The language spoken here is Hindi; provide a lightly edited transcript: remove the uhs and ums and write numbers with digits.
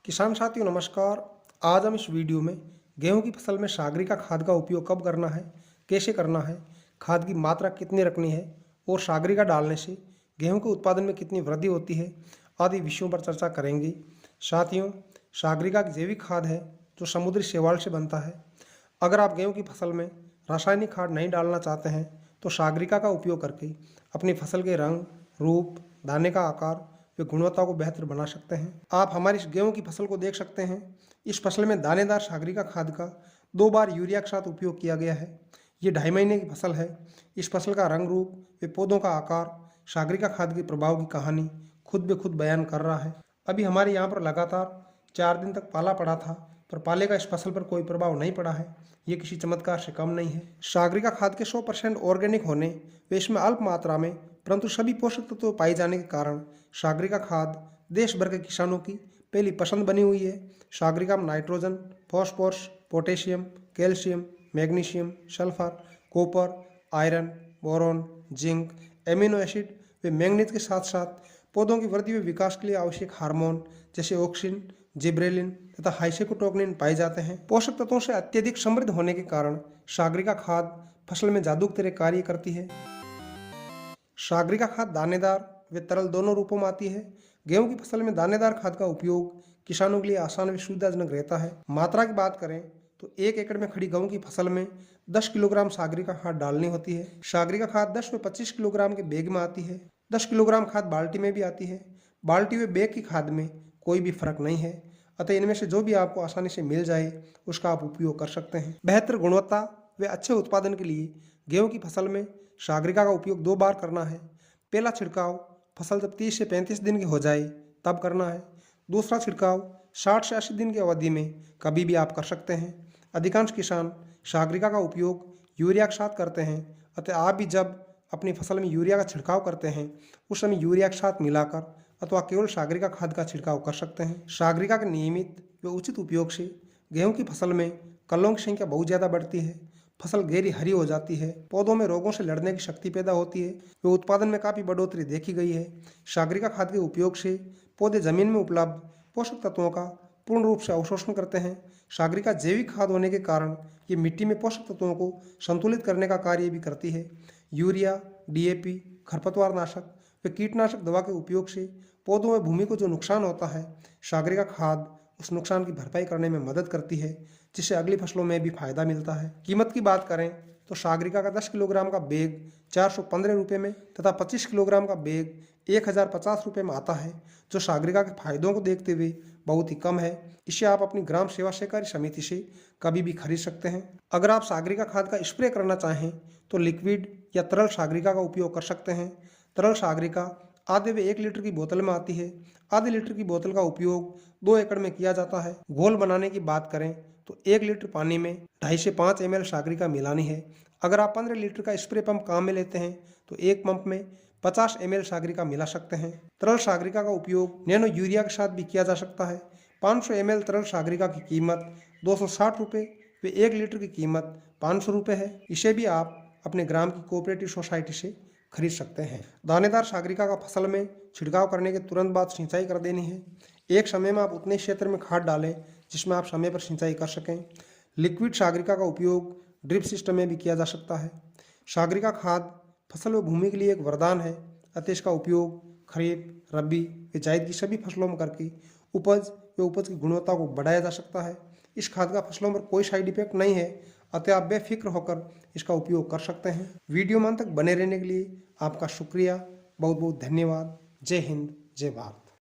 किसान साथियों नमस्कार। आज हम इस वीडियो में गेहूं की फसल में सागरिका खाद का उपयोग कब करना है, कैसे करना है, खाद की मात्रा कितनी रखनी है और सागरिका डालने से गेहूं के उत्पादन में कितनी वृद्धि होती है आदि विषयों पर चर्चा करेंगे। साथियों, सागरिका की जैविक खाद है जो समुद्री शैवाल से बनता है। अगर आप गेहूं की फसल में रासायनिक खाद नहीं डालना चाहते हैं तो सागरिका का उपयोग करके अपनी फसल के रंग, रूप, दाने का आकार वे गुणवत्ता को बेहतर बना सकते हैं। आप हमारी इस गेहूं की फसल को देख सकते हैं। इस फसल में दानेदार सागरिका खाद का 2 बार यूरिया के साथ उपयोग किया गया है। ये 2.5 महीने की फसल है। इस फसल का रंग रूप व पौधों का आकार सागरिका खाद के प्रभाव की कहानी खुद ब खुद बयान कर रहा है। अभी हमारे यहाँ पर लगातार 4 दिन तक पाला पड़ा था, पर पाले का इस फसल पर कोई प्रभाव नहीं पड़ा है। ये किसी चमत्कार से कम नहीं है। सागरिका खाद के 100% ऑर्गेनिक होने व इसमें अल्प मात्रा में परंतु सभी पोषक तत्व पाए जाने के कारण सागरिका खाद देश भर के किसानों की पहली पसंद बनी हुई है। सागरिका में nitrogen, phosphorus, potassium, calcium, magnesium, sulphur, copper, iron, boron, zinc, amino acid व मैंगनीज के साथ साथ पौधों की वृद्धि व विकास के लिए आवश्यक हार्मोन जैसे ऑक्सिन, जिब्रेलिन तथा हाइसेकोटोक्निन पाए जाते हैं। पोषक तत्वों से अत्यधिक समृद्ध होने के कारण सागरिका खाद फसल में जादू की तरह कार्य करती है। सागरिका खाद दानेदार व तरल दोनों रूपों में आती है। गेहूं की फसल में दानेदार खाद का उपयोग किसानों के लिए आसान व सुविधाजनक रहता है। मात्रा की बात करें तो 1 एकड़ में खड़ी गेहूं की फसल में 10 किलोग्राम सागरिका खाद डालनी होती है। सागरिका खाद 10 व 25 किलोग्राम के बैग में आती है। 10 किलोग्राम खाद बाल्टी में भी आती है। बाल्टी व बैग की खाद में कोई भी फर्क नहीं है, अतः इनमें से जो भी आपको आसानी से मिल जाए उसका आप उपयोग कर सकते हैं। बेहतर गुणवत्ता व अच्छे उत्पादन के लिए गेहूं की फसल में सागरिका का उपयोग 2 बार करना है। पहला छिड़काव फसल जब 30 से 35 दिन की हो जाए तब करना है। दूसरा छिड़काव 60 से 80 दिन की अवधि में कभी भी आप कर सकते हैं। अधिकांश किसान सागरिका का उपयोग यूरिया के साथ करते हैं, अतः आप भी जब अपनी फसल में यूरिया का छिड़काव करते हैं उस समय यूरिया के साथ मिलाकर अथवा केवल सागरिका खाद का छिड़काव कर सकते हैं। सागरिका के नियमित व उचित उपयोग से गेहूं की फसल में कल्लों की संख्या बहुत ज़्यादा बढ़ती है। फसल गहरी हरी हो जाती है, पौधों में रोगों से लड़ने की शक्ति पैदा होती है व उत्पादन में काफ़ी बढ़ोतरी देखी गई है। सागरिका खाद के उपयोग से पौधे जमीन में उपलब्ध पोषक तत्वों का पूर्ण रूप से अवशोषण करते हैं। सागरिका जैविक खाद होने के कारण ये मिट्टी में पोषक तत्वों को संतुलित करने का कार्य भी करती है। यूरिया, डीएपी, खरपतवार नाशक व कीटनाशक दवा के उपयोग से पौधों व भूमि को जो नुकसान होता है, सागरिका खाद उस नुकसान की भरपाई करने में मदद करती है, जिससे अगली फसलों में भी फायदा मिलता है। कीमत की बात करें तो सागरिका का 10 किलोग्राम का बैग 415 रुपये में तथा 25 किलोग्राम का बैग 1050 रुपये में आता है, जो सागरिका के फायदों को देखते हुए बहुत ही कम है। इसे आप अपनी ग्राम सेवा सहकारी समिति से कभी भी खरीद सकते हैं। अगर आप सागरिका खाद का स्प्रे करना चाहें तो लिक्विड या तरल सागरिका का उपयोग कर सकते हैं। तरल सागरिका आधे व 1 लीटर की बोतल में आती है। आधे लीटर की बोतल का उपयोग 2 एकड़ में किया जाता है। घोल बनाने की बात करें तो 1 लीटर पानी में 2.5 से 5 ml सागरिका मिलानी है। अगर आप 15 लीटर का स्प्रे पंप काम में लेते हैं तो एक पंप में 50 ml सागरिका मिला सकते हैं। तरल सागरिका का उपयोग नैनो यूरिया के साथ भी किया जा सकता है। 500 ml तरल सागरिका की कीमत 260 रुपये व 1 लीटर की कीमत 500 रुपये है। इसे भी आप अपने ग्राम की कोऑपरेटिव सोसाइटी से खरीद सकते हैं। दानेदार सागरिका का फसल में छिड़काव करने के तुरंत बाद सिंचाई कर देनी है। एक समय में आप उतने क्षेत्र में खाद डालें जिसमें आप समय पर सिंचाई कर सकें। लिक्विड सागरिका का उपयोग ड्रिप सिस्टम में भी किया जा सकता है। सागरिका खाद फसल व भूमि के लिए एक वरदान है, अतः इसका उपयोग खरीफ, रबी व जायद की सभी फसलों में करके उपज की गुणवत्ता को बढ़ाया जा सकता है। इस खाद का फसलों पर कोई साइड इफेक्ट नहीं है, अतः आप बेफिक्र होकर इसका उपयोग कर सकते हैं। वीडियो में अंत तक बने रहने के लिए आपका शुक्रिया। बहुत बहुत धन्यवाद। जय हिंद, जय भारत।